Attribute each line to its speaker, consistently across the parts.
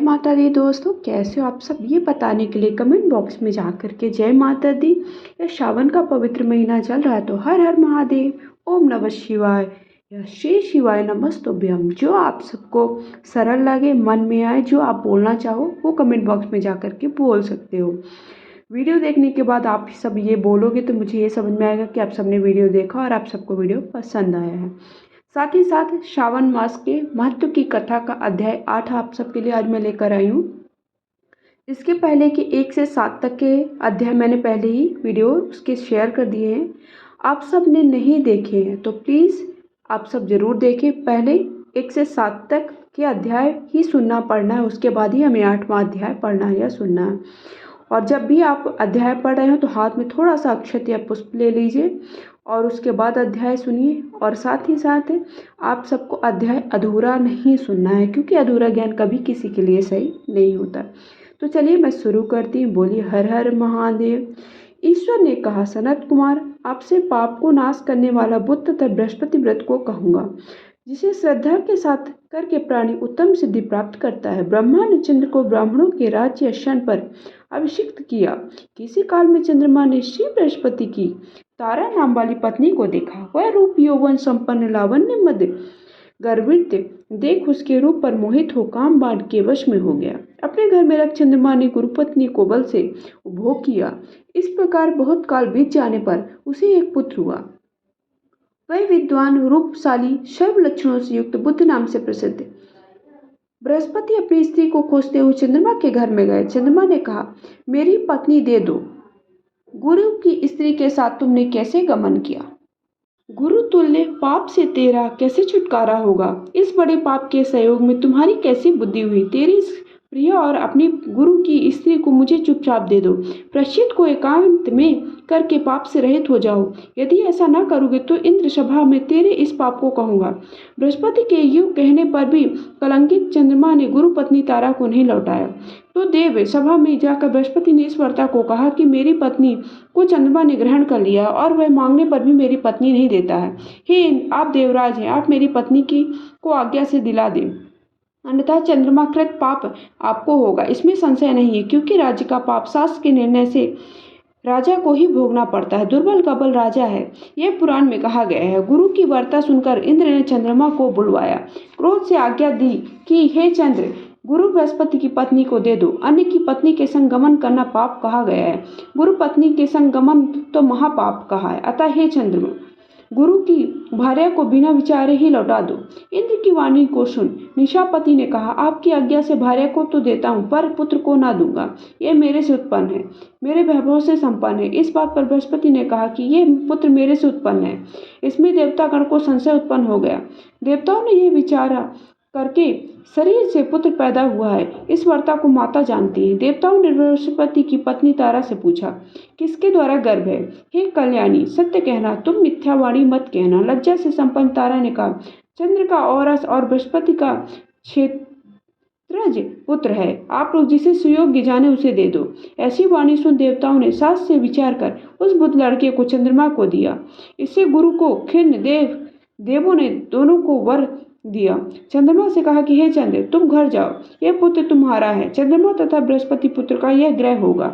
Speaker 1: माता दी दोस्तों, कैसे हो आप सब ये बताने के लिए कमेंट बॉक्स में जा कर के जय माता दी। यह श्रावण का पवित्र महीना चल रहा है तो हर हर महादेव, ओम नमः शिवाय या श्री शिवाय नमस्तुभ्यम। जो आप सबको सरल लगे, मन में आए, जो आप बोलना चाहो वो कमेंट बॉक्स में जा कर के बोल सकते हो। वीडियो देखने के बाद आप सब ये बोलोगे तो मुझे ये समझ में आएगा कि आप सबने वीडियो देखा और आप सबको वीडियो पसंद आया है। साथ ही साथ श्रावण मास के महत्व की कथा का अध्याय 8 आप सबके लिए आज मैं लेकर आई हूँ। इसके पहले कि 1 से 7 तक के अध्याय मैंने पहले ही वीडियो उसके शेयर कर दिए हैं। आप सब ने नहीं देखे हैं तो प्लीज़ आप सब ज़रूर देखें। पहले 1 से 7 तक के अध्याय ही सुनना पढ़ना है, उसके बाद ही हमें 8वां अध्याय पढ़ना है या सुनना है। और जब भी आप अध्याय पढ़ रहे हो तो हाथ में थोड़ा सा अक्षत या पुष्प ले लीजिए और उसके बाद अध्याय सुनिए। और साथ ही साथ आप सबको अध्याय अधूरा नहीं सुनना है, क्योंकि अधूरा ज्ञान कभी किसी के लिए सही नहीं होता। तो चलिए मैं शुरू करती हूँ। बोलिए हर हर महादेव। ईश्वर ने कहा, सनत कुमार, आपसे पाप को नाश करने वाला बुद्ध तथा बृहस्पति व्रत को कहूँगा, जिसे श्रद्धा के साथ करके प्राणी उत्तम सिद्धि प्राप्त करता है। ब्रह्मा ने चंद्र को ब्राह्मणों के राज्य क्षण पर अभिषिक्त किया। किसी काल में चंद्रमा ने श्री बृहस्पति की तारा नाम वाली पत्नी को देखा। वह रूप यौवन संपन्न लावण्य मध्य गर्भित देख उसके रूप पर मोहित हो काम बाण के वश में हो गया। अपने घर में रख चंद्रमा ने गुरुपत्नी को बल से उपभोग किया। इस प्रकार बहुत काल बीत जाने पर उसे एक पुत्र हुआ। वह विद्वान, रूपशाली, सर्व लक्षणों से युक्त बुद्ध नाम से प्रसिद्ध। बृहस्पति अपनी स्त्री को खोजते हुए चंद्रमा के घर में गए। चंद्रमा ने कहा, मेरी पत्नी दे दो। गुरु की स्त्री के साथ तुमने कैसे गमन किया? गुरु तुल्य पाप से तेरा कैसे छुटकारा होगा? इस बड़े पाप के सहयोग में तुम्हारी कैसी बुद्धि हुई? तेरी प्रिय और अपनी गुरु की स्त्री को मुझे चुपचाप दे दो। प्रायश्चित को एकांत में करके पाप से रहित हो जाओ। यदि ऐसा न करोगे तो इंद्र सभा में तेरे इस पाप को कहूँगा। बृहस्पति के यूं कहने पर भी कलंकित चंद्रमा ने गुरु पत्नी तारा को नहीं लौटाया। तो देव सभा में जाकर बृहस्पति ने इस वार्ता को कहा कि मेरी पत्नी को चंद्रमा ने ग्रहण कर लिया और वह मांगने पर भी मेरी पत्नी नहीं देता है। हे आप देवराज हैं, आप मेरी पत्नी की को आज्ञा से दिला दें, अन्यथा चंद्रमाकृत पाप आपको होगा। इसमें संशय नहीं है, क्योंकि राज्य का पाप शास्त्र के निर्णय से राजा को ही भोगना पड़ता है। दुर्बल का बल राजा है, यह पुराण में कहा गया है। गुरु की वार्ता सुनकर इंद्र ने चंद्रमा को बुलवाया। क्रोध से आज्ञा दी कि हे चंद्र, गुरु बृहस्पति की पत्नी को दे दो। अन्य की पत्नी के संग गमन करना पाप कहा गया है, गुरु पत्नी के संग गमन तो महापाप कहा है। अतः हे चंद्रमा, गुरु की भार्या को बिना विचारे ही लौटा दो। इंद्र की वाणी को सुन निशापति ने कहा, आपकी आज्ञा से भार्या को तो देता हूँ, पर पुत्र को ना दूंगा। यह मेरे से उत्पन्न है, मेरे वैभव से संपन्न है। इस बात पर बृहस्पति ने कहा कि यह पुत्र मेरे से उत्पन्न है। इसमें देवतागण को संशय उत्पन्न हो गया। देवताओं ने यह विचारा करके शरीर से पुत्र पैदा हुआ है। इस वार्ता को माता जानती है। देवताओं ने बृहस्पति की पत्नी तारा से पूछा, किसके द्वारा गर्भ है? हे कल्याणी, सत्य कहना, तुम मिथ्यावाणी मत कहना। लज्जा से संपन्न तारा ने कहा, चंद्र का औरस और बृहस्पति का क्षेत्रज पुत्र है। आप लोग जिसे सुयोग्य जाने उसे दे दो। ऐसी वाणी सुन देवताओं ने सास से विचार कर उस बुद्ध लड़के को चंद्रमा को दिया। इससे गुरु को खिन्न देवों ने दोनों को वर दिया। चंद्रमा से कहा कि हे चंद्र, तुम घर जाओ, यह पुत्र तुम्हारा है। चंद्रमा तथा बृहस्पति पुत्र का यह ग्रह होगा।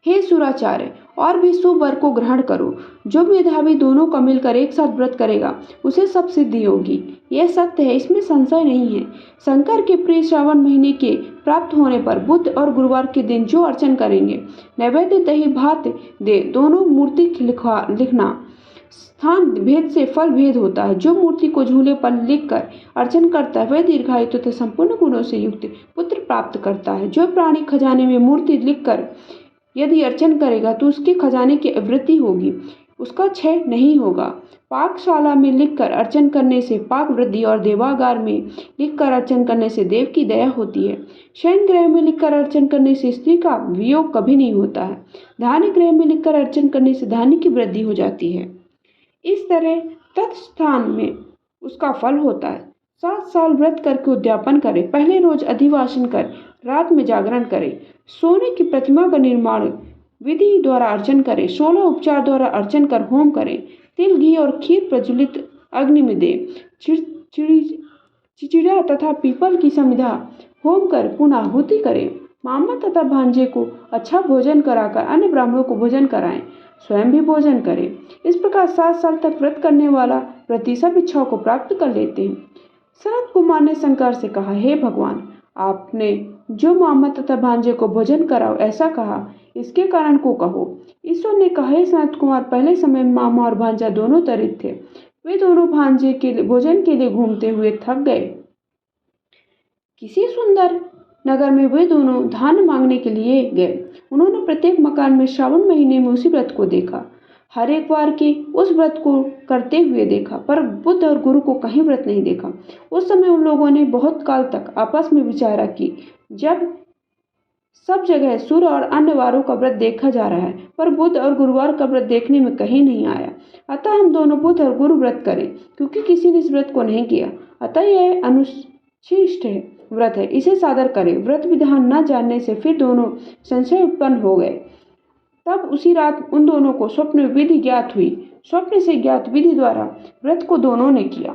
Speaker 1: हे सुराचार्य, और भी शुभ वर को ग्रहण करो। जो मेधावी दोनों का मिलकर एक साथ व्रत करेगा उसे सब सिद्धि होगी। यह सत्य है, इसमें संशय नहीं है। शंकर के प्रिय श्रावण महीने के प्राप्त होने पर बुध और गुरुवार के दिन जो अर्चन करेंगे, नैवेद्य दही भात दे दोनों मूर्ति लिखना। स्थान भेद से फल भेद होता है। जो मूर्ति को झूले पर लिखकर अर्चन करता है वह दीर्घायु तथा संपूर्ण गुणों से युक्त पुत्र प्राप्त करता है। जो प्राणी खजाने में मूर्ति लिखकर यदि अर्चन करेगा तो उसके खजाने की वृद्धि होगी, उसका क्षय नहीं होगा। पाकशाला में लिखकर अर्चन करने से पाक वृद्धि और देवागार में लिखकर अर्चन करने से देव की दया होती है। शयन ग्रह में लिखकर अर्चन करने से स्त्री का वियोग कभी नहीं होता है। धान्य ग्रह में लिखकर अर्चन करने से धान्य की वृद्धि हो जाती है। इस तरह तत्स्थान में उसका फल होता है। 7 साल व्रत करके उद्यापन करे। पहले रोज अधिवासन कर रात में जागरण करे। सोने की प्रतिमा का निर्माण विधि द्वारा अर्चन करे। 16 उपचार द्वारा अर्चन कर होम करे। तिल, घी और खीर प्रज्वलित अग्नि में दे। चिचिड़ा तथा पीपल की समिधा होम कर पुनः आहुति करें। मामा तथा भांजे को अच्छा भोजन कराकर अन्य ब्राह्मणों को भोजन कराएं, स्वयं भी भोजन करें। इस प्रकार 7 साल तक व्रत करने वाला व्रती सब इच्छाओं को प्राप्त कर लेते हैं। सनत कुमार ने शंकर से कहा, हे भगवान, आपने जो मामा तथा भांजे को भोजन कराओ ऐसा कहा, इसके कारण को कहो। ईश्वर ने कहा, हे सनत कुमार, पहले समय में मामा और भांजा दोनों दरिद्र थे। वे दोनों भांजे के लिए भोजन के लिए घूमते हुए थक गए। किसी सुंदर नगर में वे दोनों धान मांगने के लिए गए। उन्होंने प्रत्येक मकान में श्रावण महीने में उसी व्रत को देखा। हर एक बार के उस व्रत को करते हुए देखा, पर बुद्ध और गुरु को कहीं व्रत नहीं देखा। उस समय उन लोगों ने बहुत काल तक आपस में विचारा कि जब सब जगह सूर्य और अन्य वारों का व्रत देखा जा रहा है, पर बुध और गुरुवार का व्रत देखने में कहीं नहीं आया। अतः हम दोनों बुध और गुरु व्रत करें, क्योंकि किसी ने इस व्रत को नहीं किया। अतः यह अनुशिष्ट व्रत है, इसे सादर करें। व्रत विधान न जानने से फिर दोनों संशय उत्पन्न हो गए। तब उसी रात उन दोनों को स्वप्न विधि ज्ञात हुई। स्वप्न से ज्ञात विधि द्वारा व्रत को दोनों ने किया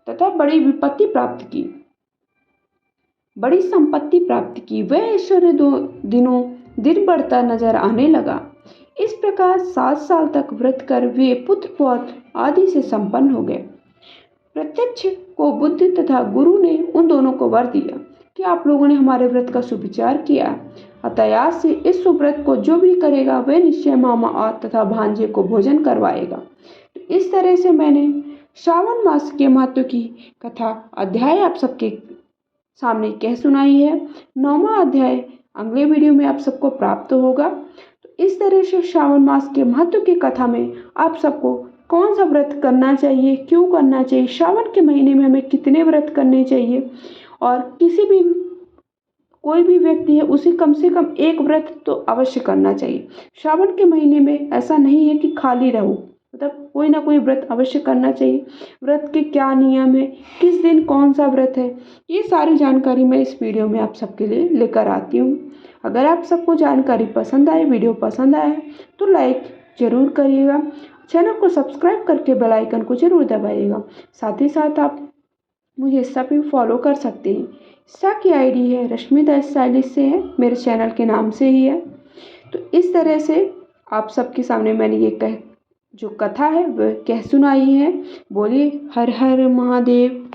Speaker 1: तथा बड़ी विपत्ति प्राप्त की, बड़ी संपत्ति प्राप्त की। वह ऐश्वर्य दिनों दिन बढ़ता नजर आने लगा। इस प्रकार 7 साल तक व्रत कर वे पुत्र पौत्र आदि से संपन्न हो गए। प्रत्यक्ष को बुद्ध तथा गुरु ने उन दोनों को वर दिया कि आप लोगों ने हमारे व्रत का सुविचार किया, अतः आज से इस सुव्रत को जो भी करेगा वह निश्चय मामा और तथा भांजे को भोजन करवाएगा। तो इस तरह से मैंने श्रावण मास के महत्व की कथा अध्याय आप सबके सामने कह सुनाई है। 9वां अध्याय अगले वीडियो में आप सबको प्राप्त होगा। तो इस तरह से श्रावण मास के महत्व की कथा में आप सबको कौन सा व्रत करना चाहिए, क्यों करना चाहिए, श्रावण के महीने में हमें कितने व्रत करने चाहिए, और कोई भी व्यक्ति है उसे कम से कम एक व्रत तो अवश्य करना चाहिए। श्रावण के महीने में ऐसा नहीं है कि खाली रहो, मतलब कोई ना कोई व्रत अवश्य करना चाहिए। व्रत के क्या नियम है, किस दिन कौन सा व्रत है, ये सारी जानकारी मैं इस वीडियो में आप सबके लिए लेकर आती हूँ। अगर आप सबको जानकारी पसंद आए, वीडियो पसंद आए तो लाइक ज़रूर करिएगा, चैनल को सब्सक्राइब करके बेल आइकन को जरूर दबाइएगा। साथ ही साथ आप मुझे इंस्टा पे फॉलो कर सकते हैं। इंस्टा की आईडी है रश्मि द स्टाइलिस्ट से है, मेरे चैनल के नाम से ही है। तो इस तरह से आप सबके सामने मैंने ये जो कथा है वह कह सुनाई है। बोलिए हर हर महादेव।